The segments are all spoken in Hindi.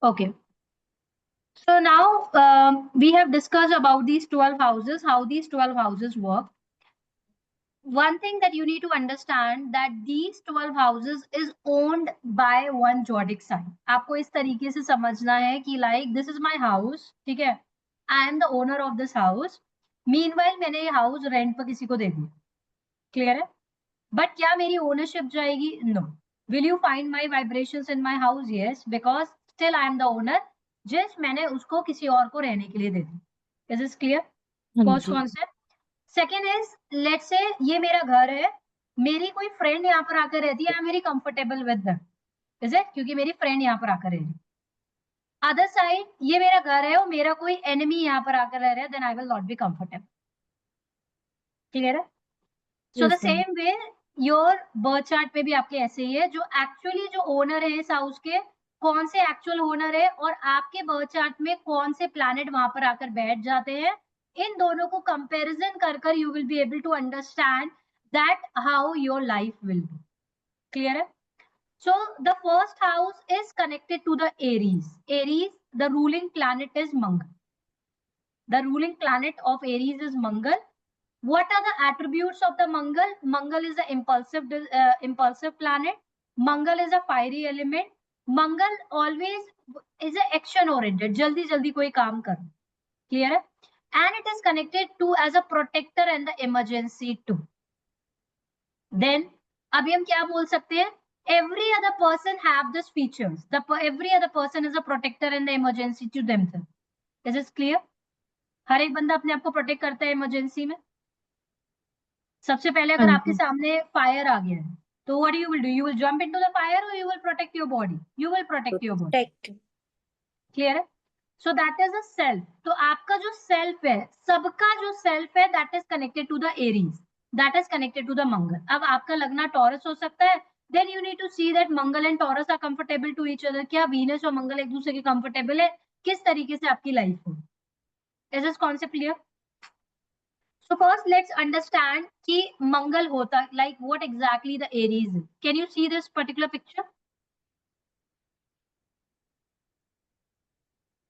Okay. So now we have discussed about these 12 houses, how these 12 houses work. One thing that you need to understand that these 12 houses is owned by one zodiac sign. आपको इस तरीके से समझना है कि like this is my house, ठीक है? I am the owner of this house. Meanwhile मैंने ये house rent पर किसी को दे दिया. Clear है? But क्या मेरी ownership जाएगी? No. Will you find my vibrations in my house? Yes, because still I am the owner. Just मैंने उसको किसी और को रहने के लिए दे दी. Is this clear? First concept. Second is let's say ये मेरा घर है, मेरी कोई फ्रेंड यहाँ पर आकर रहती है, I am very comfortable with that, is it, क्योंकि मेरी फ्रेंड यहाँ पर आकर रह रही है. अदर साइड ये मेरा घर है और मेरा कोई एनिमी यहाँ पर आकर रह रहा है, then I will not be comfortable. Clear है? So the same way your birth chart पे भी आपके ऐसे ही है, जो एक्चुअली जो ओनर है इस हाउस के, कौन से एक्चुअल ओनर है और आपके बर्थ चार्ट में कौन से प्लैनेट वहां पर आकर बैठ जाते हैं, इन दोनों को कंपैरिजन कर you will be able to understand that how your life will be. Clear है? So the first house is connected to the Aries. Aries, the ruling planet is Mangal. The ruling planet of Aries is Mangal. What are the attributes of the Mangal? Mangal is an impulsive planet. Mangal is a fiery element. Mangal always is a action oriented. जल्दी जल्दी कोई काम कर. Clear है? And it is connected to as a protector and the emergency too. Then अभी हम क्या बोल सकते हैं? Every other person have these features. Every other person is a protector and the emergency to themselves. Is this clear? हर एक बंदा अपने आप को प्रोटेक्ट करता है इमरजेंसी में. सबसे पहले अगर आपके सामने फायर आ गया है तो what you will do? You will jump into the fire और you will protect your body? You will protect your body. Clear है? So that is a self. तो आपका जो सेल्फ है, सबका जो सेल्फ है, that is connected to the Aries, that is connected to the Mangal. अब आपका लगना टॉरस हो सकता है, then you need to see that Mangal and Taurus are comfortable to each other. क्या वीनस और मंगल एक दूसरे के कंफर्टेबल है? किस तरीके से आपकी लाइफ हो? Is this concept clear? So first let's understand कि मंगल होता like what exactly the Aries is. Can you see this particular picture?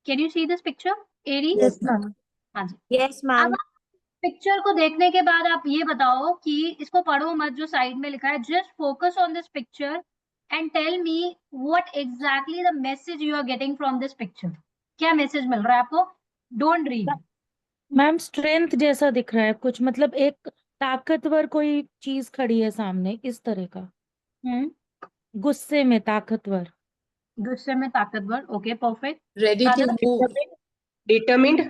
Can you see this picture? Aries? Yes, ma'am. हाँ जी. Yes, ma'am. अब पिक्चर को देखने के बाद आप ये बताओ कि इसको पढ़ो मत जो साइड में लिखा है. Just focus on this picture and tell me what exactly the message you are getting from this picture. क्या मैसेज मिल रहा है आपको? Don't read. मैम स्ट्रेंथ जैसा दिख रहा है कुछ, मतलब एक ताकतवर कोई चीज खड़ी है सामने, इस तरह का. गुस्से में ताकतवर. गुस्से में ताकतवर. Okay, perfect. Ready to move, determined,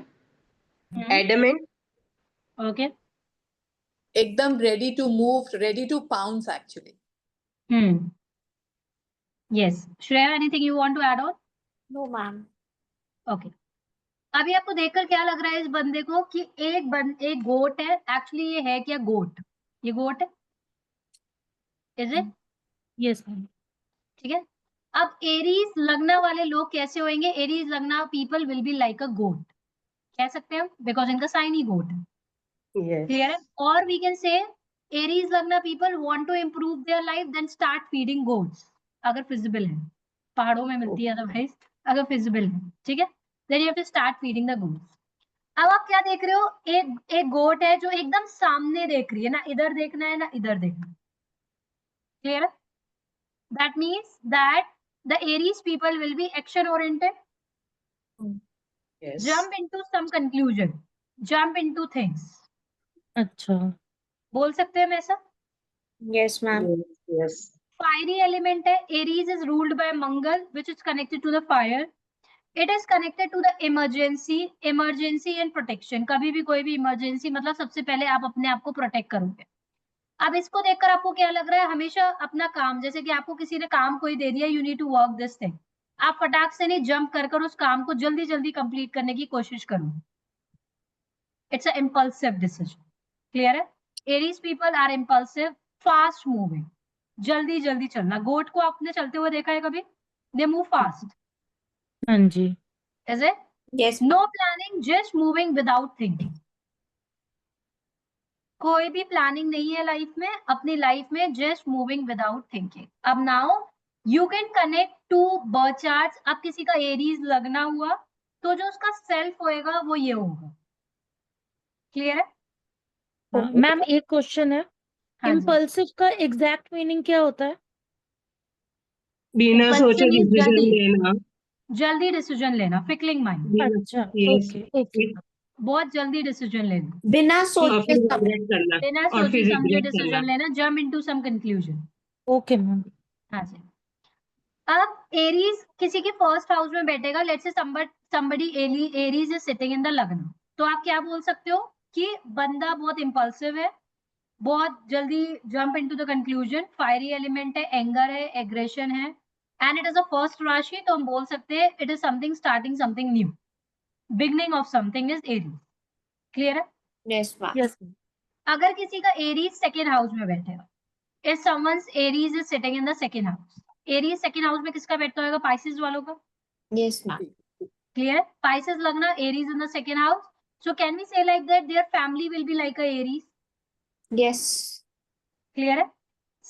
adamant. Okay. एकदम ready to move, ready to pounce actually. Yes. Shreya, anything you want to add on? No, ma'am. Okay. अभी आपको देखकर क्या लग रहा है इस बंदे को कि एक गोट है. एक्चुअली ये है क्या? गोट. ये गोट है. Is it? Yes ma'am. ठीक है. अब एरीज लगना वाले लोग कैसे होंगे? एरीज लगना people will be like a goat. कह सकते हैं हम, बिकॉज इनका साइन ही गोट है. क्लियर है? और वी कैन से एरीज लगना people want to improve their life, then start feeding goats. अगर फिजिबल है, पहाड़ों में मिलती है अदरवाइज, अगर फिजिबल है. ठीक है. Then you have to start feeding the goats. अब आप क्या देख रहे हो? एक गोट है जो एकदम सामने देख रही है, ना इधर देखना है ना इधर देखना है. क्लियर है? That means that the Aries people will be action oriented. Yes. Jump into some conclusion, jump into things. अच्छा. बोल सकते हैं ऐसा? Yes, ma'am. Yes. Fiery element है. Aries is ruled by Mangal which is connected to the fire. It is connected to the emergency. Emergency and protection. कभी भी कोई भी इमरजेंसी मतलब सबसे पहले आप अपने आप को प्रोटेक्ट करोगे. अब इसको देखकर आपको क्या लग रहा है? हमेशा अपना काम, जैसे कि आपको किसी ने काम कोई दे दिया, you need to work this thing, आप फटाक से नहीं जंप कर उस काम को जल्दी जल्दी कंप्लीट करने की कोशिश करो. It's a impulsive decision. Clear है? Aries people are impulsive, fast moving, जल्दी जल्दी चलना. गोट को आपने चलते हुए देखा है कभी? They move fast. हाँ जी. Is it? Yes. No planning, just moving without thinking. कोई भी प्लानिंग नहीं है लाइफ में, अपनी लाइफ में जस्ट मूविंग विदाउट थिंकिंग. अब now you can connect to birth charts. अब किसी का एरीज लगना हुआ तो जो उसका सेल्फ होएगा वो ये होगा। क्लियर है? मैम एक क्वेश्चन है, हाँ जी। इम्पल्सिव का एग्जैक्ट मीनिंग क्या होता है? बिना सोचे Impulsive means डिसीजन जल्दी लेना। जल्दी डिसीजन लेना, फिकलिंग माइंड, बिना अच्छा, yes, ओके ओके। बहुत जल्दी डिसीजन लेना, बिना और सोचे फिर समझे। रिग्रेट करना बिना और सोचे फिर समझे रिग्रेट करना। डिसीजन लेना, jump into some conclusion. Okay ma'am. हाँ जी। अब एरीज किसी के फर्स्ट हाउस में बैठेगा, let's say somebody Aries is sitting in the लग्न, तो आप क्या बोल सकते हो कि बंदा बहुत इंपल्सिव है, बहुत जल्दी jump into the conclusion, fiery element है, एंगर है, एग्रेशन है, and it is a first rashi, तो हम बोल सकते हैं it is something starting something new, beginning of something is Aries. Clear है? Yes ma'am. यस। अगर किसी का एरीज सेकेंड हाउस में बैठेगा, if someone's Aries is sitting in the second house, Aries second house में किसका बैठता होगा? Pisces वालों का। Yes ma'am. Clear? Pisces लगना, Aries in the second house. So can we say like that their family will be like a Aries? Yes. Clear है?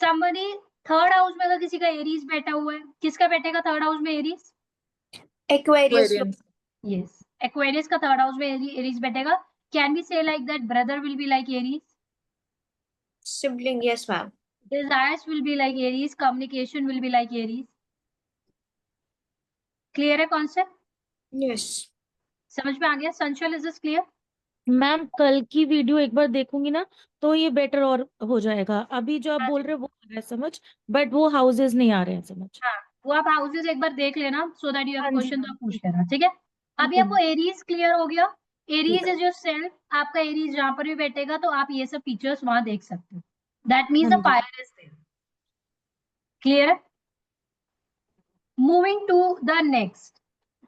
Somebody थर्ड हाउस में अगर किसी का Aries बैठा हुआ है, किसका बैठेगा थर्ड हाउस में Aries? Aquarius. Aquarians. Yes. Aquarius का थर्ड हाउस में Aries बैठेगा. Can we say like that brother will be like Aries? Sibling. Yes ma'am. Desires will be like Aries. Communication will be like Aries. Clear है कॉन्सेप्ट? यस। समझ में आ गया? संशल, इज दिस क्लियर? मैम कल की वीडियो एक बार देखूंगी ना तो ये बेटर और हो जाएगा। अभी जो आप बोल रहे हो वो आ रहा है समझ, बट वो हाउसेस नहीं आ रहे हैं समझ। हाँ, वो आप हाउसेस एक बार देख लेना, सो दैट यू हैव हाँ जी क्वेश्चन तो मैम, आप पूछ लेना, ठीक है? अभी है आपको एरीज क्लियर हो गया। एरीज इज योर सेल्फ, आपका एरीज जहां पर भी बैठेगा तो आप ये सब फीचर्स वहां देख सकते हो, दैट मीन्स हाँ द जी। Fire is there. क्लियर है? Moving to the next,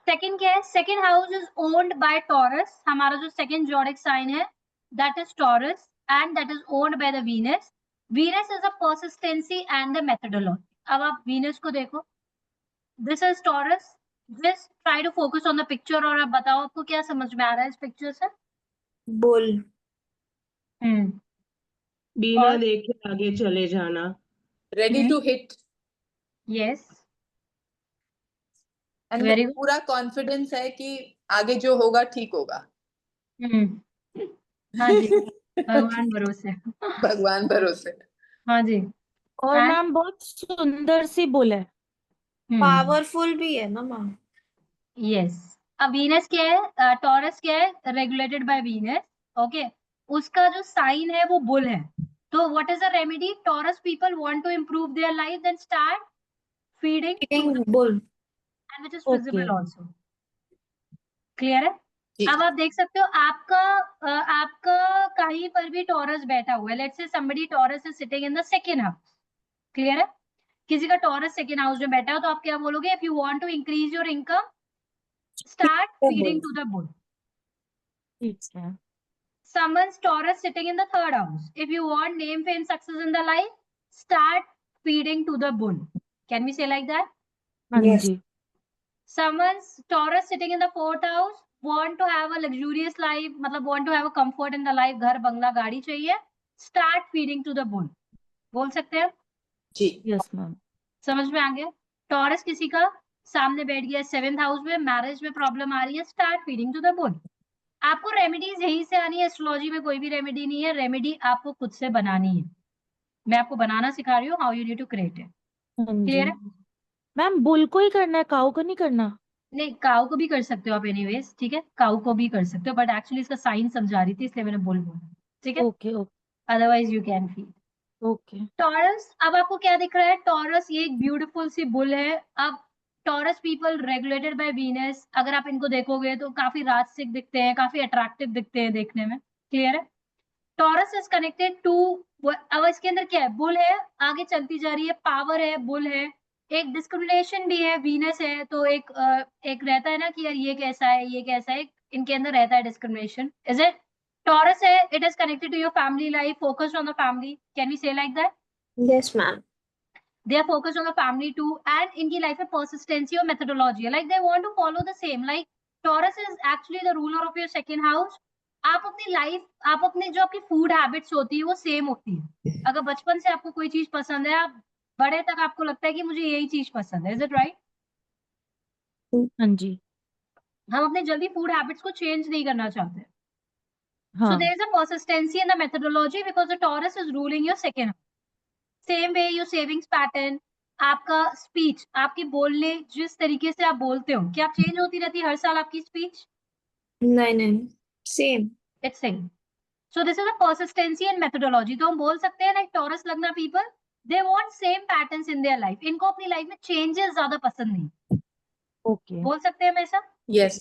second क्या है? Second house is owned by Taurus. हमारा जो सेकंड जोडिक साइन है that is Taurus, and that is owned by the Venus. Venus is a persistency and the methodology. अब आप वीनस को देखो, this is Taurus. Just try to focus on the picture और आप बताओ आपको क्या समझ में आ रहा है इस पिक्चर से? बुल। बिना और देखे आगे चले जाना। Ready to hit. Yes, And very good. पूरा कॉन्फिडेंस है कि आगे जो होगा ठीक होगा। हाँ जी, भगवान भरोसे। भगवान भरोसे। हाँ जी। और And- मैम बहुत सुंदर सी बुल है। पावरफुल भी है ना मैम। यस। अब वीनस क्या है? टॉरस क्या है? Regulated by Venus. ओके, उसका जो साइन है वो बुल है। तो what is the remedy? Taurus people want to improve their life, then start feeding bull. And which is okay visible also. Clear है? जी। अब आप देख सकते हो आपका कहीं पर भी टॉरस बैठा हुआ है, लेट्स से somebody taurus is sitting in the second house. Clear है? किसी का टॉरस सेकंड हाउस में बैठा हो तो आप क्या बोलोगे? If you want to increase your income, start feeding to the bull. ठीक है। Someone's Taurus sitting in the third house. If you want name, fame, success in the life, start feeding to the bull. Can we say like that? हाँ Yes. Ji. Someone's Taurus sitting in the fourth house, want to have a luxurious life, मतलब want to have a comfort in the life, घर बंगला गाड़ी चाहिए, start feeding to the bull. बोल सकते हैं? जी। Yes ma'am. समझ में आ गया? टॉरस किसी का सामने बैठ गया सेवेंथ हाउस में, मैरिज में प्रॉब्लम आ रही है, start feeding to the bull. आपको रेमेडीज यहीं से आनी है, एस्ट्रोलॉजी में कोई भी रेमेडी नहीं है, रेमेडी आपको खुद से बनानी है। मैं आपको बनाना सिखा रही हूँ, how you need to create it. हाँ जी क्लियर है? मैम, बुल को ही करना है, काऊ को नहीं करना। नहीं, काऊ को भी कर सकते हो आप एनीवेज, ठीक है, काऊ को भी कर सकते हो, बट एक्चुअली इसका साइन समझा रही थी इसलिए मैंने बुल बोला, ठीक है, okay okay otherwise you can feel. Okay. Taurus, अब आपको क्या दिख रहा है? टॉरस ये एक ब्यूटीफुल सी बुल है। अब taurus people regulated by Venus, अगर आप इनको देखोगे तो काफी राजसिक दिखते हैं, काफी अट्रैक्टिव दिखते हैं देखने में। क्लियर है? टॉरस इज कनेक्टेड टू, अब इसके अंदर क्या है? बुल है, आगे चलती जा रही है, पावर है, बुल है, एक डिस्क्रिमिनेशन भी है, वीनस है, तो एक रहता है ना कि यार ये कैसा है, ये कैसा है, इनके अंदर रहता है डिस्क्रिमिनेशन। Is it? टॉरस है, it is connected to your family life, focused on the family. Can we say like that? Yes ma'am. They are focused on the family too, and इनकी लाइफ में persistency और methodology है, like they want to follow the same, like Taurus is actually the ruler of your second house. आप अपनी लाइफ, आप अपने जो आपकी फूड हैबिट्स होती है वो सेम होती है। अगर बचपन से आपको कोई चीज पसंद है, आप बड़े तक आपको लगता है कि मुझे यही चीज पसंद है, इज इट राइट? हाँ जी। हम अपने जल्दी फूड हैबिट्स को चेंज नहीं करना चाहते. So हाँ there is a persistency in the methodology because the Taurus is ruling your second house. Same way your savings pattern, आपका स्पीच, आपके बोलने, जिस तरीके से आप बोलते हो, क्या चेंज होती रहती है हर साल आपकी स्पीच? नहीं, same. It's same. So this is a persistency and methodology. तो हम बोल सकते हैं like Taurus लगना people, they want same patterns in their life. इनको अपनी लाइफ में changes ज्यादा पसंद नहीं. ओके। बोल सकते हैं हमेशा? Yes.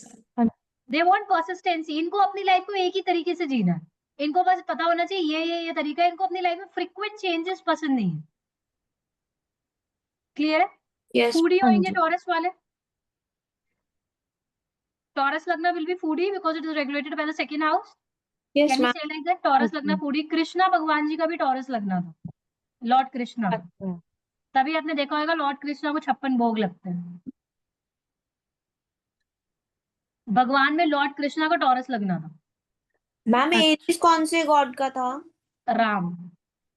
They want persistency. इनको अपनी लाइफ को एक ही तरीके से जीना है. इनको बस पता होना चाहिए ये तरीका है. इनको अपनी लाइफ में फ्रीक्वेंट चेंजेस पसंद नहीं है. क्लियर है? Yes. फूडी हाँ होंगे जी। टॉरस वाले. टॉरस लगना will be foodie because it is regulated by the second house. Yes, can we ma'am. Say like that? Taurus लगना Okay. फूडी. कृष्णा भगवान जी का भी टॉरस लगना था, लॉर्ड कृष्णा. अच्छा। तभी आपने देखा होगा लॉर्ड कृष्णा को 56 भोग लगते हैं. भगवान में लॉर्ड कृष्णा का टॉरस लगना था. मैम एरीज कौन से गॉड का था? राम.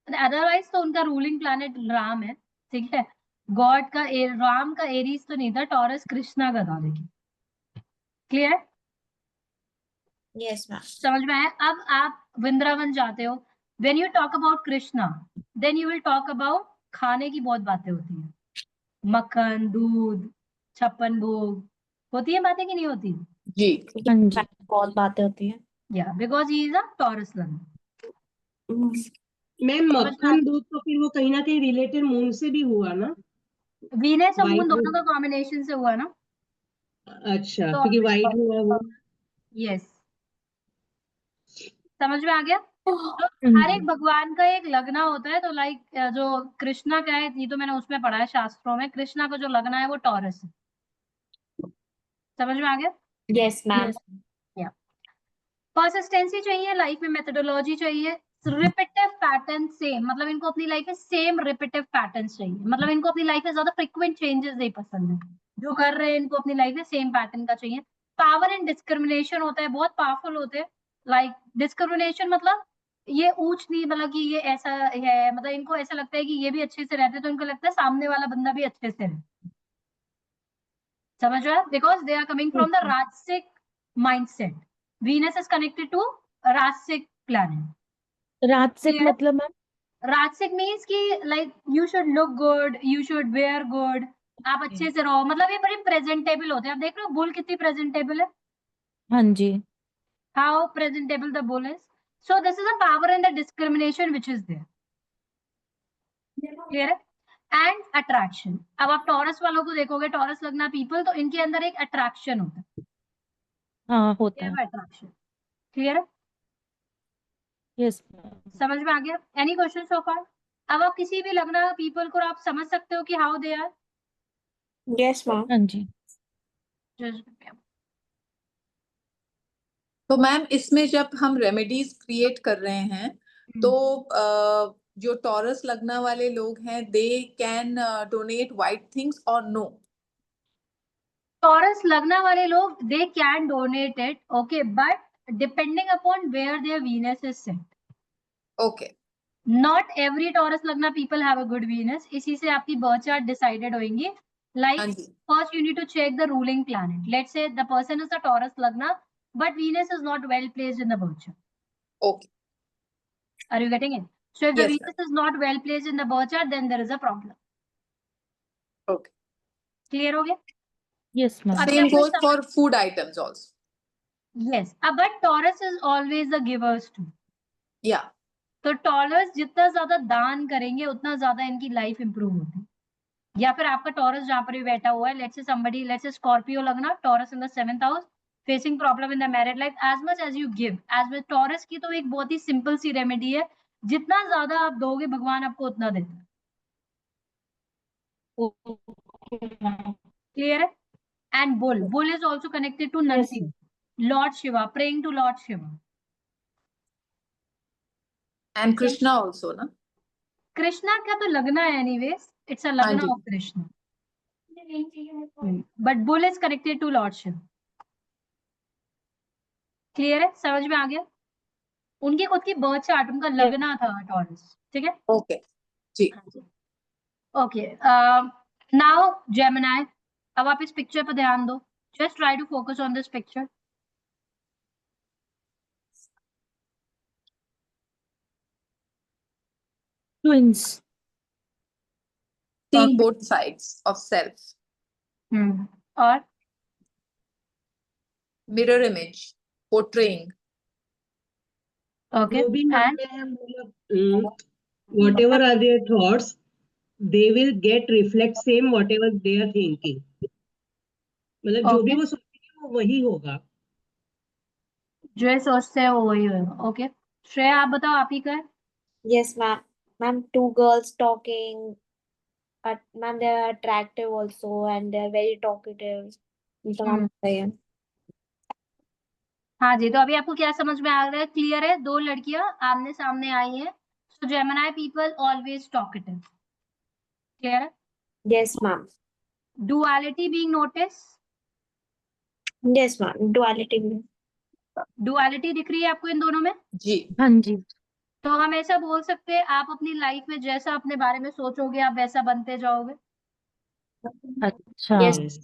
अदरवाइज तो उनका रूलिंग प्लैनेट राम है, ठीक है. गॉड का राम का एरीज तो नहीं था, टॉरस कृष्णा का था. देखिए, क्लियर? Yes, ma'am. समझ में आया? अब आप वृंदावन जाते हो, when you talk about Krishna then you will talk about खाने की बहुत बातें होती हैं. मक्खन, दूध, 56 भोग, होती है बातें कि नहीं होती? जी. हाँ जी। बहुत बातें होती हैं. या because he is a Taurus लन. मैम मक्खन दूध तो फिर वो कहीं ना कहीं रिलेटेड मून से भी हुआ ना? वीनस और मून White दोनों का कॉम्बिनेशन से हुआ ना. अच्छा, तो क्योंकि वाइट हुआ वो. यस, समझ में आ गया? तो हाँ हर जी। एक भगवान का एक लगना होता है. तो लाइक जो कृष्णा का है, ये तो मैंने उसमें पढ़ा है शास्त्रों में, कृष्णा का जो लगना है वो टॉरस है. समझ में आ गया? Yes, ma'am. Yes. परसिस्टेंसी चाहिए लाइफ में, मेथोडोलॉजी चाहिए, रिपीटिव पैटर्न सेम. मतलब इनको अपनी लाइफ में सेम रिपीटिव पैटर्न चाहिए. मतलब इनको अपनी लाइफ में ज्यादा फ्रिक्वेंट चेंजेस नहीं पसंद है. जो कर रहे हैं इनको अपनी लाइफ में सेम पैटर्न का चाहिए. पावर एंड डिस्क्रिमिनेशन होता है, बहुत पावरफुल होते हैं. लाइक डिस्क्रिमिनेशन मतलब ये ऊंच नहीं, मतलब कि ये ऐसा है, मतलब इनको ऐसा लगता है कि ये भी अच्छे से रहते हैं तो इनको लगता है सामने वाला बंदा भी अच्छे से रहे. समझ रहे हो? Because they are coming from the rajasic mindset. Venus is connected to Rajasic planet. Rajasic Clear? मतलब मैम? Rajasic means कि like you should look good, you should wear good. आप अच्छे से रहो, मतलब ये बड़े प्रेजेंटेबल होते हैं. आप देख रहे हो बुल कितनी प्रेजेंटेबल है. हाँ जी। How presentable the bull is. So this is a power and the discrimination which is there. Clear है? And attraction. अब आप टॉरस वालों को देखोगे, टॉरस लगना पीपल, तो इनके अंदर एक अट्रैक्शन होता है. हाँ होता है। अट्रैक्शन. क्लियर है? यस। समझ में आ गया? एनी क्वेश्चन सो फार? अब आप किसी भी लगना पीपल को आप समझ सकते हो कि how they are. Yes, ma'am. हाँ जी। तो मैम इसमें जब हम रेमेडीज क्रिएट कर रहे हैं तो जो टॉरस लगना वाले लोग हैं they can donate white things और नो? टॉरस लगना वाले लोग they can donate it, okay, but depending upon where their Venus is set. Okay. Not every Taurus lagna people have a good Venus. इसी से आपकी बर्थ चार्ट डिसाइडेड होंगी. Like first you need to check the ruling planet. Let's say the person is the Taurus lagna but Venus is not well placed in the birth chart. Okay. Are you getting it? So if the Yes, Venus is not well placed in the birth chart, then there is a problem. Okay. Clear हो गया? Yes ma'am. Same goes for food items also. Yes. But Taurus is always the givers too. Yeah. तो टॉरस जितना ज्यादा दान करेंगे उतना ज्यादा इनकी लाइफ इंप्रूव होती है. या फिर आपका टॉरस जहां पर भी बैठा हुआ है, let's say somebody, let's say Scorpio lagna, Taurus in the 7th house, facing problem in the married life, as much as you give, as much. Taurus की तो एक बहुत ही सिंपल सी रेमेडी है, जितना ज्यादा आप दोगे भगवान आपको उतना देता है. क्लियर है? And bull is also connected to Narsingh, lord Shiva, praying to lord Shiva. And Krishna also, na? Krishna का तो लगना है एनीवेज, इट्स अ लगना of Krishna, but bull is connected to lord Shiv. Clear है? समझ में आ गया? उनकी खुद की बर्थ चार्ट, उनका लगना था टॉरस. ठीक है? Okay. जी. ओके, नाउ जेमिनाई, अब आप इस पिक्चर पर ध्यान दो. Just try to focus on this picture. Twins. Seeing both sides of self. और Mirror image. Portraying. ओके जो भी एंड मानते हैं मतलब whatever are their thoughts, they will get reflect same whatever they are thinking. मतलब जो भी ओके, वो सोचेंगे वो वही होगा. जो ये सोचते हैं वो वही होगा. ओके, श्रेया आप बताओ, आप ही का है. Yes, ma'am. Ma'am, two girls talking. Ma'am, they are attractive also and they are very talkative. मतलब हम्म. आप बताइए. हाँ जी, तो अभी आपको क्या समझ में आ रहा है? क्लियर है? दो लड़कियां आमने सामने आई हैं. So Gemini people always talkative. Clear है? Yes, ma'am. Duality being notice. Yes, ma'am. Duality में. डुअलिटी दिख रही है आपको इन दोनों में? जी. हाँ जी. तो हम ऐसा बोल सकते हैं, आप अपनी लाइफ में जैसा अपने बारे में सोचोगे आप वैसा बनते जाओगे. अच्छा. Yes. Yes.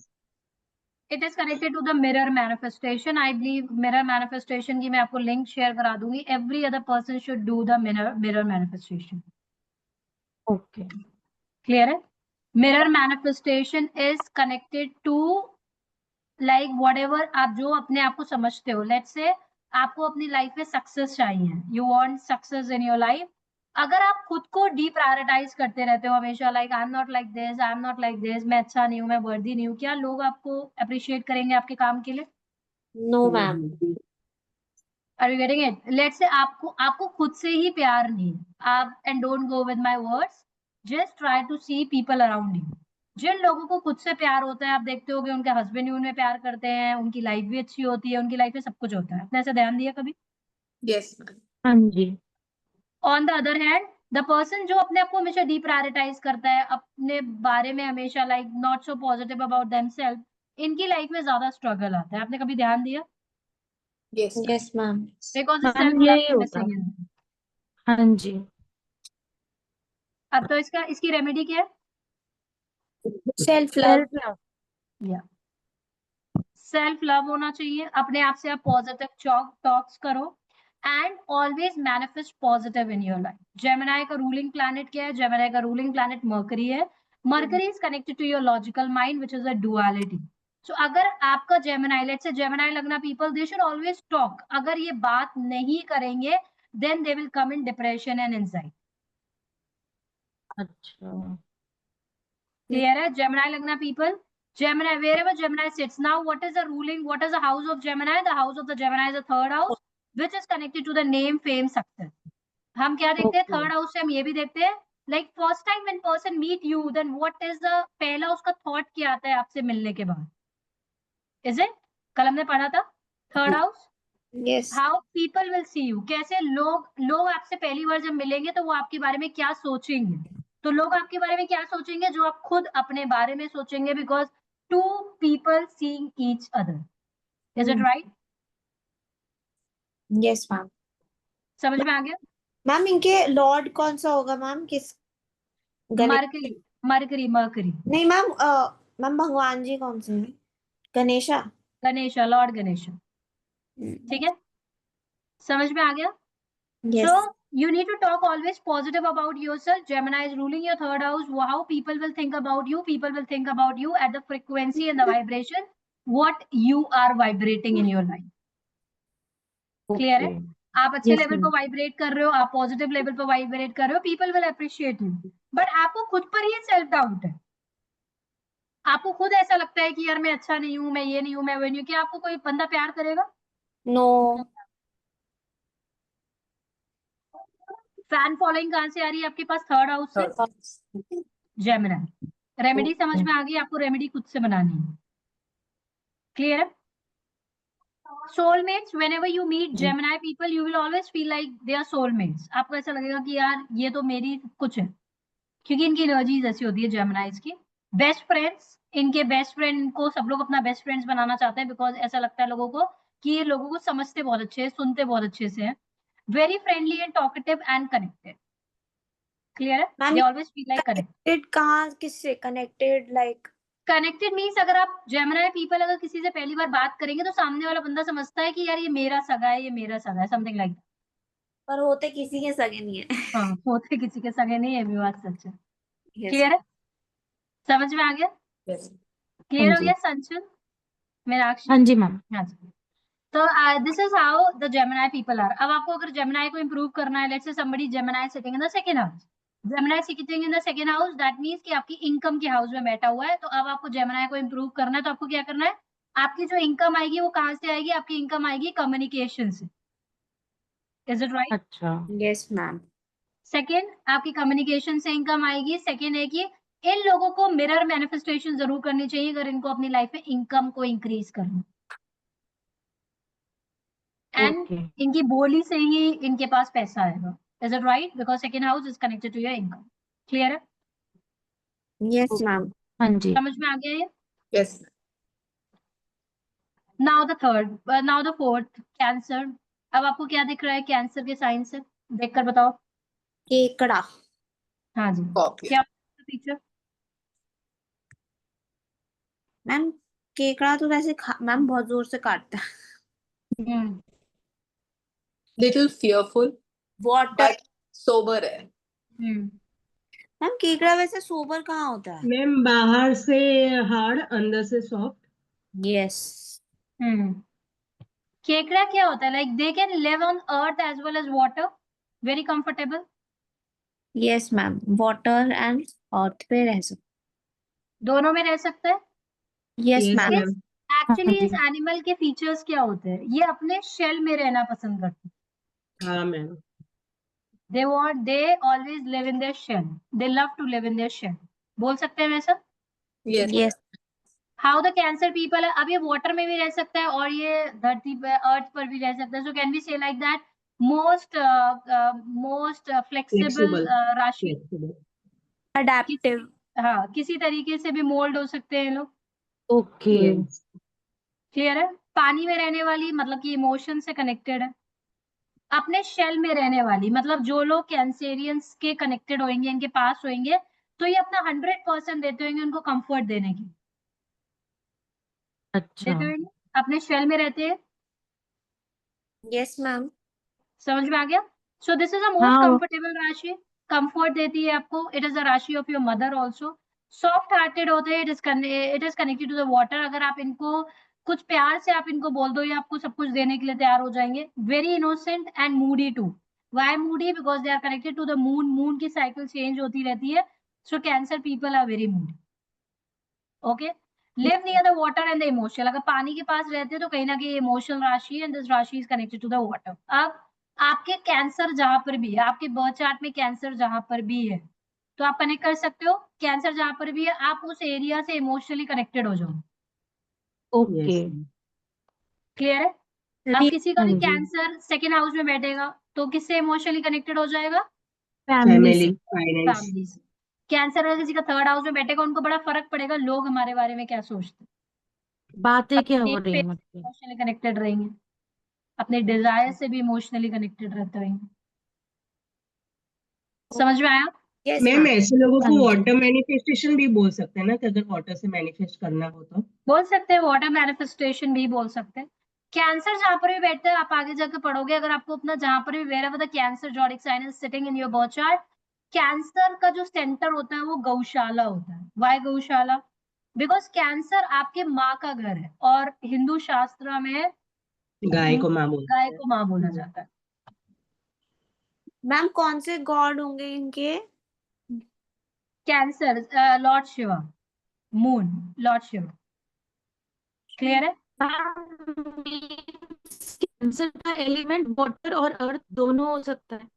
It is connected to the mirror manifestation. I believe mirror manifestation की मैं आपको लिंक शेयर करा दूंगी. Every other person should do the mirror manifestation. Okay. Clear है? Mirror manifestation is connected to like whatever आप जो अपने आप को समझते हो. लेट्स से आपको अपनी लाइफ में सक्सेस चाहिए, you want success in your life. अगर आप खुद को डीप्रायोरिटाइज करते रहते हो हमेशा, like I am not like this, I am not like this, मैं अच्छा नहीं हूँ, मैं वर्दी नहीं हूँ, क्या लोग आपको अप्रिशिएट करेंगे आपके काम के लिए? No, ma'am. Are you getting it? Let's say आपको आपको खुद से ही प्यार नहीं है. आप and don't go with my words, just try to see people around you. जिन लोगों को खुद से प्यार होता है, आप देखते होगे उनके हस्बैंड भी उनमें प्यार करते हैं, उनकी लाइफ भी अच्छी होती है, उनकी लाइफ में सब कुछ होता है. आपने ऐसा ध्यान दिया कभी? Yes, ma'am. हाँ जी. On the other hand, the person जो अपने आप को हमेशा डीप्रायोरिटाइज करता है, अपने बारे में हमेशा like not so positive about themselves, इनकी लाइफ में ज्यादा स्ट्रगल आता है. आपने कभी ध्यान दिया? Yes, ma'am. Yes, ma'am. Because ma'am self यही लव होता है. मिसिंग है. हाँ जी. अब तो इसकी रेमेडी क्या है? Self-love. Self love. या सेल्फ लव होना चाहिए. अपने आप से आप पॉजिटिव टॉक्स करो and always manifest positive in your life. Gemini का रूलिंग प्लैनेट क्या है? जेमिनाई का रूलिंग प्लैनेट मर्करी है. Mercury is connected to your logical mind which is a duality. So अगर आपका Gemini, let's say Gemini lagna people, they should always talk. अगर ये बात नहीं करेंगे then they will come in depression and anxiety. अच्छा. Clear है? Gemini लगना people. Gemini, wherever Gemini sits. Now, what is the ruling? What is the house of Gemini? The house of the Gemini is the third house, which is connected to the name, fame, success. हम क्या देखते हैं? ओके. थर्ड हाउस से हम ये भी देखते हैं, like first time when person meet you, then what is the पहला उसका थॉट क्या आता है आपसे मिलने के बाद? Is it? कल हमने पढ़ा था third house. Yes. How people will see you. कैसे लोग आपसे पहली बार जब मिलेंगे तो वो आपके बारे में क्या सोचेंगे? तो लोग आपके बारे में क्या सोचेंगे जो आप खुद अपने बारे में सोचेंगे, because two people seeing each other. Is it right? Yes, ma'am. समझ में आ गया? मैम इनके लॉर्ड कौन सा होगा मैम? किस गणेश? मरकरी. मरकरी. मरकरी. नहीं मैम, मैम भगवान जी कौन से हैं? गणेशा. गणेश, लॉर्ड गणेश. ठीक है, समझ में आ गया? Yes. So you need to talk always positive about yourself. Gemini is ruling your third house. How people will think about you. People will think about you at the frequency and the vibration what you are vibrating in your life. Clear है? आप अच्छे Yes, लेवल पर ma'am. वाइब्रेट कर रहे हो, आप पॉजिटिव लेवल पर वाइब्रेट कर रहे हो, people will appreciate you. But आपको खुद पर ही सेल्फ डाउट है. आपको खुद ऐसा लगता है कि यार मैं अच्छा नहीं हूँ, मैं ये नहीं हूँ, मैं वो नहीं हूँ. क्या आपको कोई बंदा प्यार करेगा? No. फैन फॉलोइंग कहाँ से आ रही है आपके पास? थर्ड हाउस से. Third. जेमिनी. रेमेडी समझ में आ गई आपको? रेमेडी खुद से बनानी है. क्लियर है? Soulmates, whenever you meet Gemini people you will always feel like they are soulmates. आपको ऐसा लगेगा कि यार ये तो मेरी कुछ है, क्योंकि इनकी एनर्जीज ऐसी होती है जेमिनाइज की. बेस्ट फ्रेंड्स, इनके बेस्ट फ्रेंड को सब लोग अपना बेस्ट फ्रेंड्स बनाना चाहते हैं, बिकॉज ऐसा लगता है लोगों को कि ये लोगों को समझते बहुत अच्छे हैं, सुनते बहुत अच्छे से हैं. Very friendly and talkative and connected. Clear है? Ma'am they always feel like connect. Connected कहाँ किससे कनेक्टेड लाइक? कनेक्टेड मीन्स अगर आप जेमिनी पीपल अगर किसी से पहली बार बात करेंगे तो सामने वाला बंदा समझता है कि यार ये मेरा सगा है, ये मेरा सगा है, समथिंग लाइक। पर होते किसी के सगे नहीं है। हाँ, होते किसी के सगे नहीं है, ये भी बात सच है। Yes. क्लियर है? समझ में आ गया? Yes. क्लियर हाँ हो जी गया संचन, मीनाक्षी? हाँ जी मैम। हाँ जी। तो this is how the Gemini people are. अब आपको अगर जेमिनी को इंप्रूव करना है, लेट्स से somebody Gemini sitting in the second house, Gemini sitting in the second house, that means कि आपकी इनकम के हाउस में बैठा हुआ है। तो अब आपको जेमिनी को इंप्रूव करना है, तो आपको क्या करना है? आपकी जो इनकम आएगी वो कहाँ से आएगी? आपकी इनकम आएगी कम्युनिकेशन से। Is it right? अच्छा Yes, ma'am. सेकेंड, आपकी कम्युनिकेशन से इनकम आएगी। सेकेंड है कि इन लोगों को मिरर मैनिफेस्टेशन जरूर करनी चाहिए अगर इनको अपनी लाइफ में इनकम को इंक्रीज करना। एंड ओके इनकी बोली से ही इनके पास पैसा आएगा। Is it right? Because second house is connected to your income. Clear है? Yes, okay ma'am. हाँ जी समझ में आ गया ये? Yes. Now the third, now the fourth, Cancer. अब आपको क्या दिख रहा है कैंसर के साइन से? देखकर बताओ। केकड़ा। हाँ जी, Copy. क्या पिक्चर? मैम केकड़ा तो वैसे मैम बहुत जोर से काटता है। Little fearful, water. but sober है. मैम केकड़ा वैसे सोबर कहाँ होता है? मैम बाहर से हार्ड अंदर से सॉफ्ट। यस। केकड़ा क्या होता है? Like they can live on earth as well as water, very comfortable. Yes ma'am, water and earth पे रह सकते। दोनों में रह सकता है। Yes yes ma'am. Ma'am. Actually हाँ इस जी एनिमल के फीचर्स क्या होते हैं? ये अपने शेल में रहना पसंद करते हैं। हाँ ma'am. they always live in their shell, they love to live in their shell। बोल सकते हैं वैसा? Yes. Yes. How the cancer people है। अब ये वाटर में भी रह सकता है और ये धरती पर अर्थ पर भी रह सकता है। So can we say like that most flexible flexible. राशि। फ्लेक्सिबल। अडेप्टिव। हाँ, किसी तरीके से भी मोल्ड हो सकते हैं लोग। Okay yes. क्लियर है? पानी में रहने वाली मतलब कि इमोशन से कनेक्टेड है। अपने शेल में रहने वाली मतलब जो लोग कैंसेरियंस के कनेक्टेड होंगे, इनके पास होंगे, तो ये अपना 100% देते होंगे उनको कंफर्ट देने की। अच्छा देते होंगे, अपने शेल में रहते हैं। Yes ma'am. समझ में आ गया? So this is a most हाँ कंफर्टेबल राशि, कंफर्ट देती है आपको। इट इज अ राशि of your mother also. Soft hearted होते हैं, it is connected to the water. अगर आप इनको कुछ प्यार से आप इनको बोल दो, ये आपको सब कुछ देने के लिए तैयार हो जाएंगे। Very innocent and moody too. Why moody? Because they are connected to the moon. Moon की साइकिल चेंज होती रहती है। So Cancer people are very moody. Okay, live near the water and the emotional. अगर पानी के पास रहते हैं तो कहीं ना कहीं इमोशनल राशि एंड दिस राशि is connected to the water. अब आपके कैंसर जहां पर भी है, आपके बर्थ चार्ट में कैंसर जहां पर भी है, तो आप कनेक्ट कर सकते हो। कैंसर जहां पर भी है, आप उस एरिया से इमोशनली कनेक्टेड हो जाओ। Okay yes. क्लियर है? अब किसी का हाँ भी जी कैंसर सेकेंड हाउस में बैठेगा तो किससे इमोशनली कनेक्टेड हो जाएगा? फैमिली फैमिली से फाइनेंस। फैमिली से। कैंसर अगर किसी का थर्ड हाउस में बैठेगा, उनको बड़ा फर्क पड़ेगा लोग हमारे बारे में क्या सोचते हैं। बातें क्या अपने हो रही है मतलब इमोशनली कनेक्टेड रहेंगे, अपने डिजायर से भी इमोशनली कनेक्टेड रहते रहेंगे। समझ में आया? Yes ma'am ma'am. ऐसे लोगों हाँ को जी वाटर मैनिफेस्टेशन भी बोल सकते हैं ना, कि अगर वाटर से मैनिफेस्ट करना हो तो। बोल सकते हैं, वाटर मैनिफेस्टेशन भी बोल सकते हैं। कैंसर जहां पर भी बैठते हैं, आप आगे जाकर पढ़ोगे, अगर आपको अपना जहां पर भी where the Cancer zodiac sign is sitting in your birth chart, Cancer का जो सेंटर होता है वो गौशाला होता है। वाई गौशाला? बिकॉज कैंसर आपके माँ का घर है और हिंदू शास्त्र में गाय को माँ बोलते गाय हैं। को माँ बोला जाता है। मैम कौन से गॉड होंगे इनके? Cancer Lord Shiva, moon Lord Shiva. Clear है? कैंसर का एलिमेंट वाटर और अर्थ दोनों हो सकता है।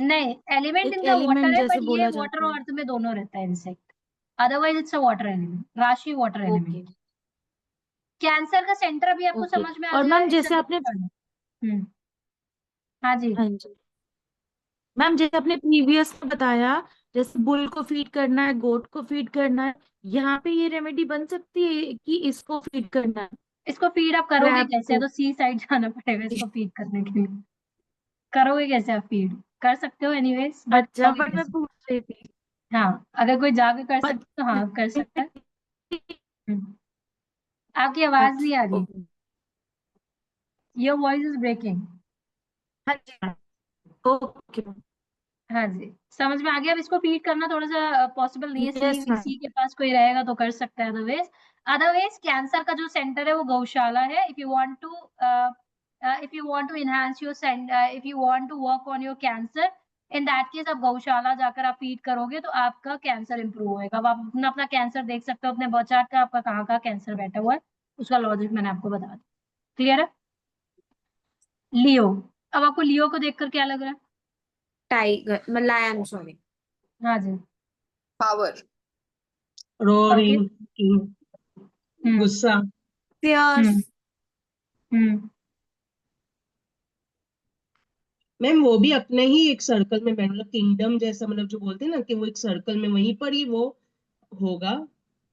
नहीं, एलिमेंट एक इनका वाटर एलिमेंट है, जैसे बट ये बोला वाटर जाता और है अर्थ में दोनों रहता है insect. Otherwise it's a water element, राशि वाटर ओके एलिमेंट। कैंसर का सेंटर भी आपको ओके समझ में आ और जाए, मैम इट्स अ जैसे आपने गौशाला। हाँ जी। हाँ जी मैम जैसे आपने प्रीवियस में बताया जैसे बुल को फीड करना है गोट को फीड करना है यहाँ पे ये रेमेडी बन सकती है कि इसको फीड करना है इसको फीड आप करोगे क्रैब कैसे? को तो सी साइड जाना पड़ेगा इसको फीड करने के लिए। करोगे कैसे आप फीड? कर सकते हो एनीवेज, अच्छा, बट मैं पूछ रही थी। हाँ अगर कोई जाके कर बट सकते तो हाँ कर सकता है। आपकी आवाज नहीं आ रही, योर वॉइस इज ब्रेकिंग। हाँ जी, ओके। हाँ जी, समझ में आ गया। अब इसको फीड करना थोड़ा सा पॉसिबल नहीं है, यस मैम। सी के पास कोई रहेगा तो कर सकता है। अदरवाइज कैंसर का जो सेंटर है वो गौशाला है। If you want to enhance your if you want to work on your Cancer, in that case आप गौशाला जाकर आप फीड करोगे तो आपका कैंसर इंप्रूव होएगा। अब आप अपना कैंसर देख सकते हो अपने बच्चा का, आपका कहाँ का कैंसर बैठा हुआ है, उसका लॉजिक मैंने आपको बता दिया। क्लियर है? लियो, अब आपको लियो को देखकर क्या लग रहा है? Tiger, lion, sorry. हाँ जी, पावर, रोरिंग, हम्म गुस्सा। फियर्स। हम्म हम्म मैम वो भी अपने ही एक सर्कल में मतलब किंगडम जैसा, मतलब जो बोलते हैं ना कि वो एक सर्कल में वहीं पर ही वो होगा,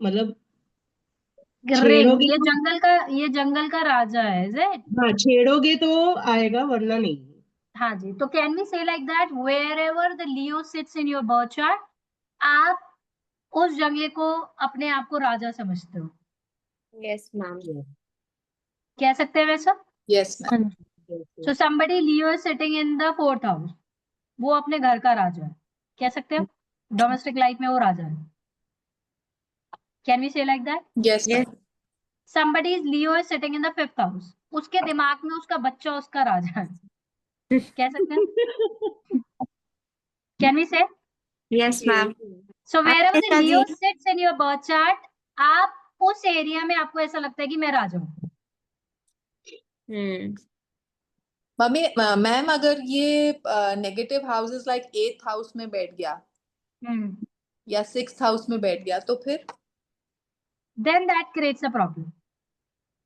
मतलब रिंग, छेड़ोगे तो, ये जंगल का राजा है, इज इट? हाँ छेड़ोगे तो आएगा वरना नहीं। हाँ जी, तो can we say like that wherever the Leo sits in your birth chart, आप उस जंगल को अपने आप को राजा समझते हो, यस मैम। कह सकते हैं वैसा? Yes ma'am. हाँ जी। So somebody Leo is sitting in the fourth house, वो अपने घर का राजा है, कह सकते हो? डोमेस्टिक लाइफ में वो राजा है, can we say like that? Yes yes. Ma'am. somebody is Leo is sitting in the fifth house, उसके दिमाग में उसका बच्चा उसका राजा है, कह सकते हैं? कैन वी से? Yes ma'am. So wherever the अच्छा जी। Leo sits in your birth chart, आप उस एरिया में आपको ऐसा लगता है कि मैं राजा हूँ। मम्मी मैम अगर ये negative houses like 8th house में बैठ गया या 6th हाउस में बैठ गया तो फिर then that creates a problem।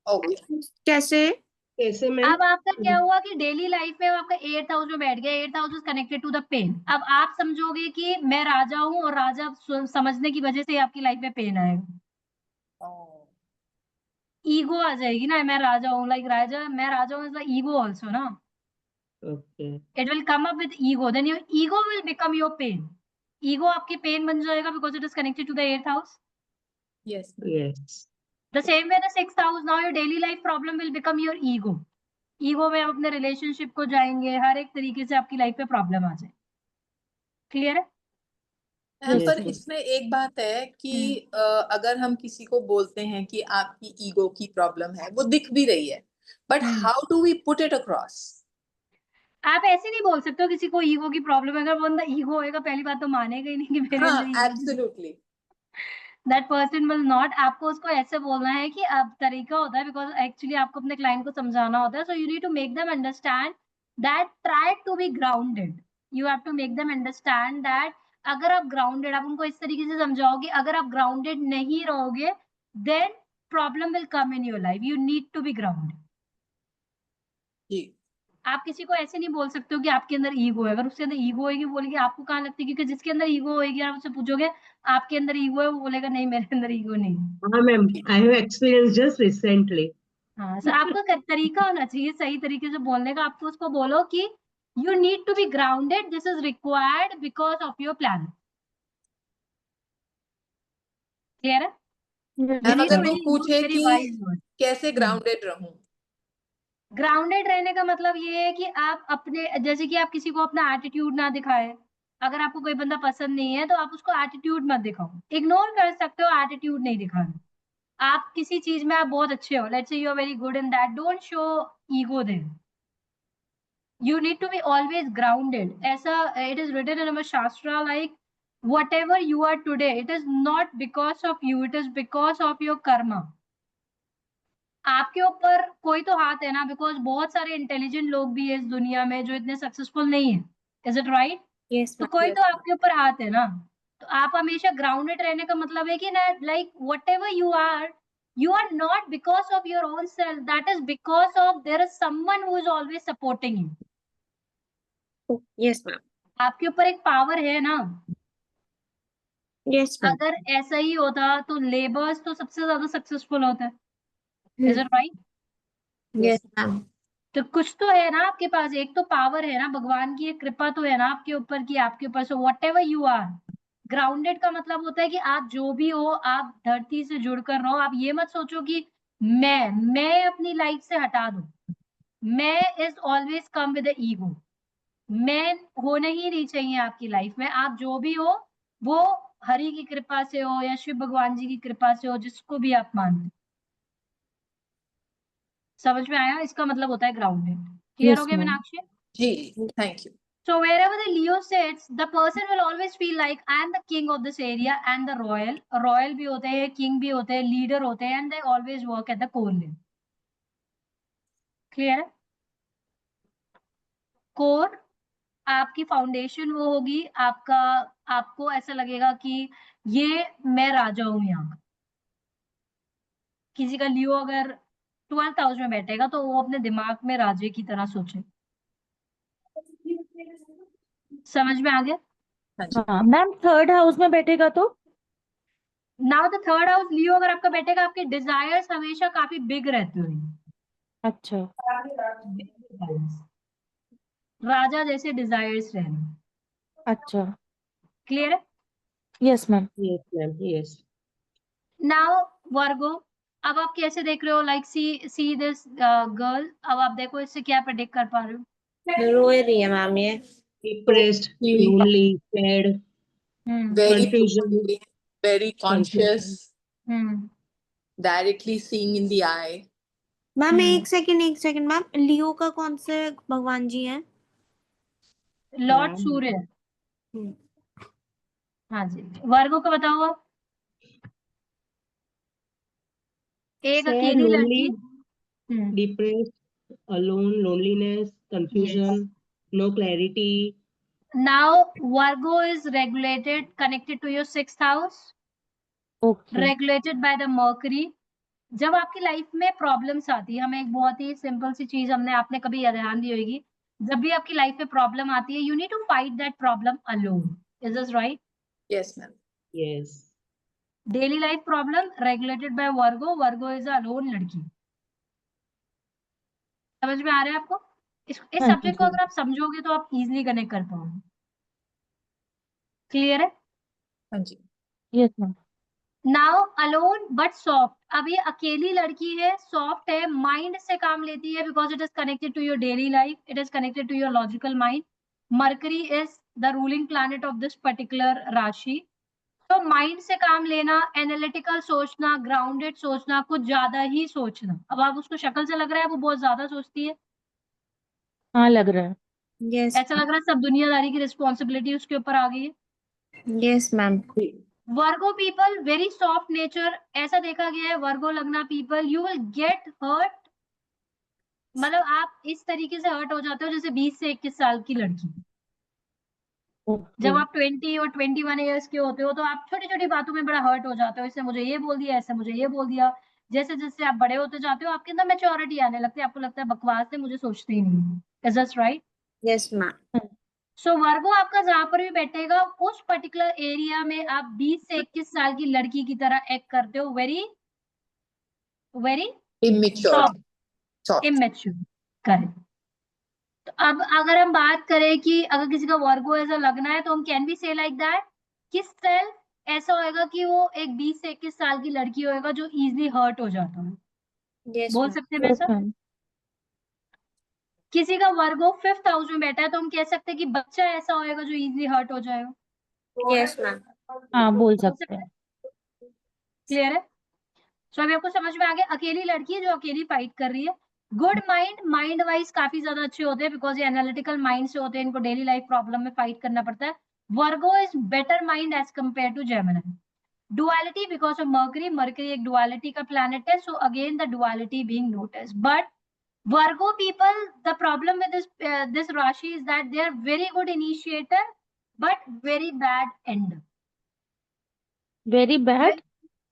Okay. कैसे? कैसे मैम? अब आपका क्या हुआ कि डेली लाइफ में आपका 8th हाउस में बैठ गया, 8th house is connected to the pain. अब आप समझोगे कि मैं राजा हूँ और राजा समझने की वजह से आपकी लाइफ में पेन आएगा, ईगो आ जाएगी ना, मैं राजा हूँ, लाइक राजा, मैं राजा हूँ, इज ईगो आल्सो ना, okay. it will come up with ego, then your ego will become your pain, ego आपकी पेन बन जाएगा because it is connected to the 8th house। Yes yes. the same way the 6th house, now your daily life problem will become your ego में आप अपने रिलेशनशिप को जाएंगे, हर एक तरीके से आपकी लाइफ पे प्रॉब्लम आ जाए। क्लियर है? मैम पर Yes, इसमें एक बात है कि अगर हम किसी को बोलते हैं कि आपकी ईगो की प्रॉब्लम है, वो दिख भी रही है, but how do we put it across? आप ऐसे नहीं बोल सकते हो किसी को ईगो की प्रॉब्लम है, अगर वो अंदर ईगो होएगा पहली बात तो मानेगा ही नहीं कि मेरे अंदर हाँ ego, absolutely. That person will not. आपको उसको ऐसे बोलना है कि अब तरीका होता है, बिकॉज एक्चुअली आपको अपने क्लाइंट को समझाना होता है, so you need to make them understand that try to be grounded, you have to make them understand that अगर आप ग्राउंडेड, आप उनको इस तरीके से समझाओगे, अगर आप ग्राउंडेड नहीं रहोगे then problem will come in your life, you need to be grounded. जी। आप किसी को ऐसे नहीं बोल सकते हो कि आपके अंदर ईगो है, अगर उसके अंदर ईगो होगी बोलेगी आपको कहाँ लगती है, क्योंकि जिसके अंदर ईगो होगी आप उससे पूछोगे आपके अंदर ईगो है, वो बोलेगा नहीं मेरे अंदर ईगो नहीं है। हाँ ma'am, I have experience just recently. हाँ, सो आपको तरीका होना चाहिए सही तरीके से बोलने का। आपको उसको बोलो कि you need to be grounded, this is required because of your plan. Clear है? मैम नीड अगर टू वो यूज पूछे वेरी कि वाइज वर्ड। कैसे ग्राउंडेड रहूं? ग्राउंडेड रहने का मतलब ये है कि आप अपने, जैसे कि आप किसी को अपना एटीट्यूड ना दिखाए, अगर आपको कोई बंदा पसंद नहीं है तो आप उसको एटीट्यूड मत दिखाओ, इग्नोर कर सकते हो, एटीट्यूड नहीं दिखाना। आप किसी चीज में आप बहुत अच्छे हो, let's say you are very good in that, don't show ego there, you need to be always grounded। ऐसा it is written in our shastra like whatever you are today, it is not because of you, it is because of your karma। आपके ऊपर कोई तो हाथ है ना, बिकॉज बहुत सारे इंटेलिजेंट लोग भी है इस दुनिया में जो इतने सक्सेसफुल नहीं है, इज इट राइट? यस तो मैम। कोई तो आपके ऊपर हाथ है ना, तो आप हमेशा ग्राउंडेड रहने का मतलब है कि ना, like what ever you are not because of your own self, that is because of there is someone who is always supporting you। Yes ma'am. आपके ऊपर एक पावर है ना। Yes ma'am. अगर ऐसा ही होता तो लेबर्स तो सबसे ज्यादा सक्सेसफुल होते हैं, is it right? Yes ma'am. तो कुछ तो है ना आपके पास, एक तो पावर है ना, भगवान की एक कृपा तो है ना आपके ऊपर की, आपके ऊपर। So whatever you are, grounded का मतलब होता है कि आप जो भी हो, आप धरती से जुड़कर रहो। आप ये मत सोचो कि मैं अपनी लाइफ से हटा दूं। मैं is always come with ego. मैं होना ही नहीं चाहिए आपकी लाइफ में। आप जो भी हो वो हरि की कृपा से हो या शिव भगवान जी की कृपा से हो, जिसको भी आप मानते हो। समझ में आया? इसका मतलब होता है ग्राउंडेड। क्लियर हो यस गया मैम। मीनाक्षी? जी, thank you. So wherever the Leo sits, the person will always feel like I am the king of this area and the royal. Royal भी होते हैं, king भी होते हैं, leader होते हैं, and they always work at the core level. Clear? Core आपकी फाउंडेशन वो होगी आपका। आपको ऐसा लगेगा कि ये मैं राजा हूं यहाँ का। किसी का लियो अगर 12th हाउस में बैठेगा तो वो अपने दिमाग में राजे की तरह सोचे। समझ में आ गया? हाँ जी। हाँ मैम, थर्ड हाउस में बैठेगा तो? नाउ द थर्ड हाउस लियो अगर आपका बैठेगा, आपके डिजायर्स हमेशा काफी बिग रहते हैं। अच्छा। Big desires. राजा जैसे डिजायर्स रहना। अच्छा। क्लियर है? Yes ma'am. Yes, ma'am. Yes. Now Virgo, अब आप कैसे देख रहे हो? लाइक सी दिस गर्ल, अब आप देखो इससे क्या प्रेडिक्ट कर पा रहे हो? रो रही है मैम ये। Depressed, He lonely, sad, very confusion, lonely, very conscious, confusion. directly seeing in the eye. Ma'am एक सेकंड मैम, लियो का कौन से भगवान जी हैं? Lord Ram. सूर्य। हम्म, हाँ जी। वर्गो का बताओ आप। एक Sad, अकेली लड़की। lonely, depressed, alone, loneliness, confusion, no clarity. Now Virgo is regulated, connected to your 6th house, okay. Regulated by the Mercury. जब आपकी लाइफ में प्रॉब्लम्स आती है, हमें एक बहुत ही सिंपल सी चीज आपने कभी ध्यान दी होगी, जब भी आपकी लाइफ में प्रॉब्लम आती है, you need to fight that problem alone. Is this right? Yes, ma'am. Yes. Daily life problem regulated by Virgo. Virgo is a alone लड़की। समझ में आ रहा है आपको? इस हाँ सब्जेक्ट को जी। अगर आप समझोगे तो आप इजिली कनेक्ट कर पाओगे। क्लियर है? हाँ जी। Yes ma'am. Now alone but soft. अब ये अकेली लड़की है, सॉफ्ट है, माइंड से काम लेती है, because it is connected to your daily life, it is connected to your logical mind. Mercury is the ruling planet of this particular राशि। तो माइंड से काम लेना, एनालिटिकल सोचना, ग्राउंडेड सोचना, कुछ ज्यादा ही सोचना। अब आप उसको शक्ल से लग रहा है वो बहुत ज्यादा सोचती है। हाँ लग रहा है। यस ऐसा लग रहा है सब दुनियादारी की रिस्पॉन्सिबिलिटी उसके ऊपर आ गई है। Yes ma'am. Virgo people very soft nature. ऐसा देखा गया है वर्गो लगना people, you will get hurt. मतलब आप इस तरीके से हर्ट हो जाते हो जैसे 20 से 21 साल की लड़की। ओके। जब आप 20 और 21 ईयर्स के होते हो तो आप छोटी छोटी बातों में बड़ा हर्ट हो जाते हो। इसने मुझे ये बोल दिया, ऐसे मुझे ये बोल दिया। जैसे जैसे आप बड़े होते जाते हो आपके अंदर मैच्योरिटी आने लगती है, आपको लगता है बकवास है, मुझे सोचते ही नहीं। Is that right? Yes ma'am. So Virgo आपका जहां पर भी बैठेगा उस पर्टिकुलर एरिया में आप 20 से 21 साल की लड़की की तरह एक्ट करते हो। Very very Immature. Soft, Soft. Immature. Correct. तो अब अगर हम बात करें कि अगर किसी का वर्गो ऐसा लगना है तो हम कैन बी से लाइक दैट कि सेल्फ ऐसा होएगा कि वो एक 20 से 21 साल की लड़की होएगा जो इजीली हर्ट हो जाता है। यस बोल मैम। सकते हैं यस वैसा? मैम। किसी का वर्गो 5th हाउस में बैठा है तो हम कह सकते हैं कि बच्चा ऐसा होएगा जो इजीली हर्ट हो जाएगा। Yes ma'am. हाँ बोल बोल सकते सकते हैं। हैं। क्लियर है? सो अभी आपको समझ में आ गया, अकेली लड़की है जो अकेली फाइट कर रही है। गुड माइंड, माइंड वाइज काफी ज्यादा अच्छे होते हैं बिकॉज ये एनालिटिकल माइंड से होते हैं, इनको डेली लाइफ प्रॉब्लम में फाइट करना पड़ता है। Virgo is better mind as compare to Gemini. Duality because of Mercury, Mercury एक डुअलिटी का प्लैनेट है, so again the duality being notice. But Virgo people, the problem with this Rashi is that they are very good initiator, but very bad ender. Very bad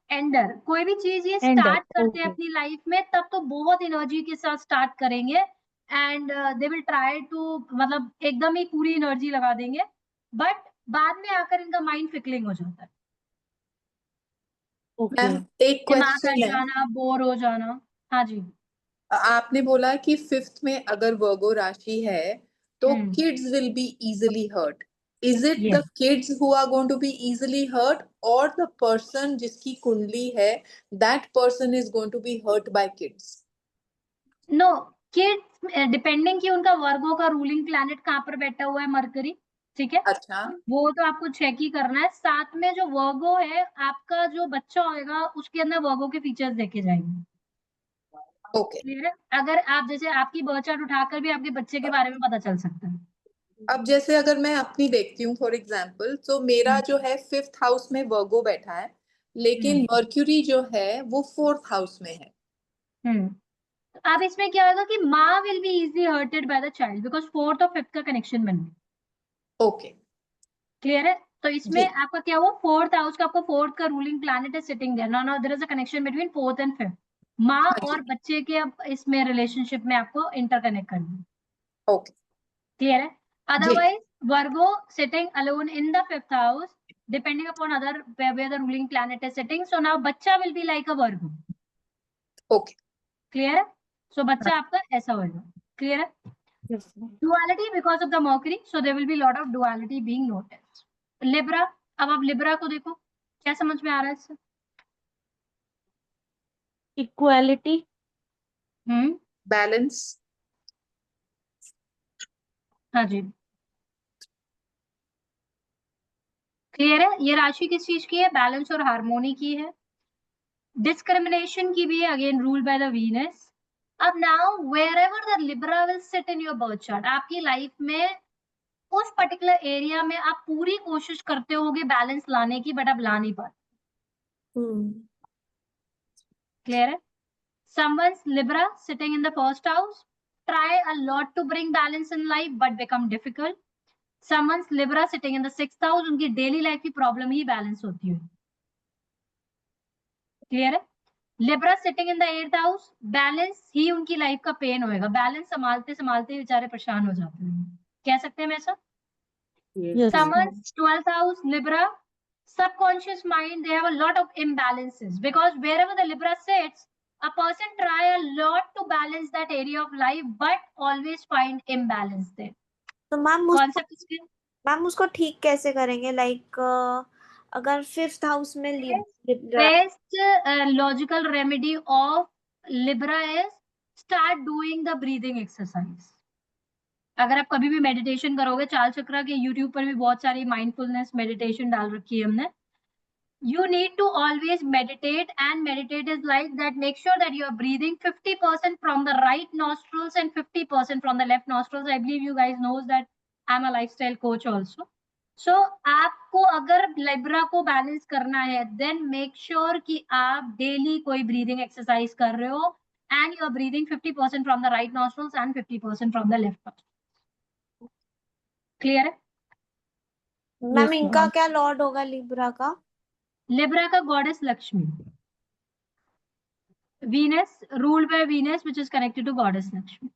ender, कोई भी चीज ये एंडर। स्टार्ट करते हैं ओके। अपनी लाइफ में तब तो बहुत एनर्जी के साथ स्टार्ट करेंगे and they will try to, मतलब एकदम ही पूरी एनर्जी लगा देंगे, बट बाद में आकर इनका माइंड फिकलिंग हो जाता है। ओके। मैम एक दिमाग हट क्वेश्चन है। जाना, बोर हो जाना। हाँ जी। आपने बोला कि 5th में अगर वर्गो राशि है तो Hmm. kids will be easily hurt. Is it Yes. the kids who are going to be easily hurt or the person जिसकी कुंडली है that person is going to be hurt by kids? No kids depending कि उनका वर्गो का रूलिंग प्लैनेट कहाँ पर बैठा हुआ है, मरकरी, ठीक है, अच्छा, वो तो आपको चेक ही करना है। साथ में जो वर्गो है, आपका जो बच्चा होएगा उसके अंदर वर्गो के फीचर्स देखे जाएंगे। ओके। क्लियर है? अगर आप जैसे आपकी बर्थ चार्ट उठाकर भी आपके बच्चे के बारे में पता चल सकता है। अब जैसे अगर मैं अपनी देखती हूँ फॉर एग्जाम्पल, तो मेरा जो है 5th हाउस में वर्गो बैठा है, लेकिन मर्क्यूरी जो है वो 4th हाउस में है। अब इसमें क्या होगा कि माँ will be easily hurted by the child because 4th और 5th का कनेक्शन बन गया। ओके, क्लियर है? तो इसमें जी। आपका क्या हुआ, 4th हाउस का आपका 4th का रूलिंग प्लैनेट है sitting there. Now there is a connection between 4th and 5th। माँ हाँ जी, और बच्चे के अब इसमें रिलेशनशिप में आपको इंटरकनेक्ट करना है। ओके, क्लियर है? जी, otherwise Virgo sitting alone in the 5th house depending upon other where the ruling planet is sitting, so now बच्चा will be like a Virgo. Okay, clear है? सो बच्चा आपका ऐसा होगा। क्लियर है? Duality because of the Mercury, so there will be lot of duality being noticed. Libra, अब आप लिब्रा को देखो, क्या समझ में आ रहा है इससे? इक्वालिटी। बैलेंस। हाँ जी, क्लियर है? ये राशि किस चीज की है? बैलेंस और हार्मोनी की है। डिस्क्रिमिनेशन की भी है, again rule by the Venus. अब now wherever the Libra will sit in your birth chart, आपकी लाइफ में उस पर्टिकुलर एरिया में आप पूरी कोशिश करते होगे बैलेंस लाने की, बट आप ला नहीं पाते। क्लियर है? Someone's Libra sitting in the first house, try a lot to bring balance in life but become difficult. Someone's Libra sitting in the 6th house, उनकी डेली लाइफ की प्रॉब्लम ही बैलेंस होती है। क्लियर है? Libra sitting in the 8th house, balance ही उनकी लाइफ का पेन होएगा। बैलेंस संभालते संभालते बेचारे परेशान हो जाते हैं, कह सकते हैं ऐसा। Yes. Someone's 12th house Libra, subconscious mind, they have a lot of imbalances because wherever the Libra sits, a person try a lot to balance that area of life but always find imbalance there. तो मैम Concept is clear? उसको ठीक कैसे करेंगे? लाइक अगर 5th हाउस में Libra, Best logical remedy of Libra is start doing the breathing exercise. अगर आप कभी भी मेडिटेशन करोगे, चाल चक्रा के यूट्यूब पर भी बहुत सारी माइंडफुलनेस मेडिटेशन डाल रखी है हमने। You need to always meditate, and meditate is like that. Make sure that you are breathing 50% from the right nostrils and 50% from the left nostrils. I believe you guys knows that I'm a lifestyle coach also. So आपको अगर लिब्रा को बैलेंस करना है, then make sure कि आप डेली कोई breathing exercise कर रहे हो and you are breathing 50% from the right nostrils and 50% from the left nostrils. Clear है? मैम Yes, इनका ma'am. क्या लॉर्ड होगा लिब्रा का? लिब्रा का goddess Lakshmi, Venus, ruled by Venus which is connected to goddess Lakshmi.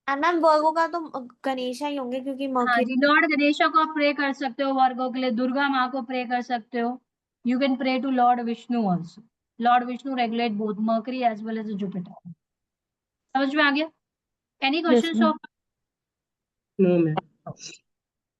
And ma'am Virgo का तो गणेशा ही होंगे क्योंकि हाँ मर्क्यूरी। जी, लॉर्ड गणेशा को आप प्रे कर सकते हो, वर्गो के लिए दुर्गा माँ को प्रे कर सकते हो। You can pray to lord Vishnu also. Lord Vishnu regulate both Mercury as well as Jupiter. समझ में आ गया? Any Yes, question? ma'am. No, ma'am.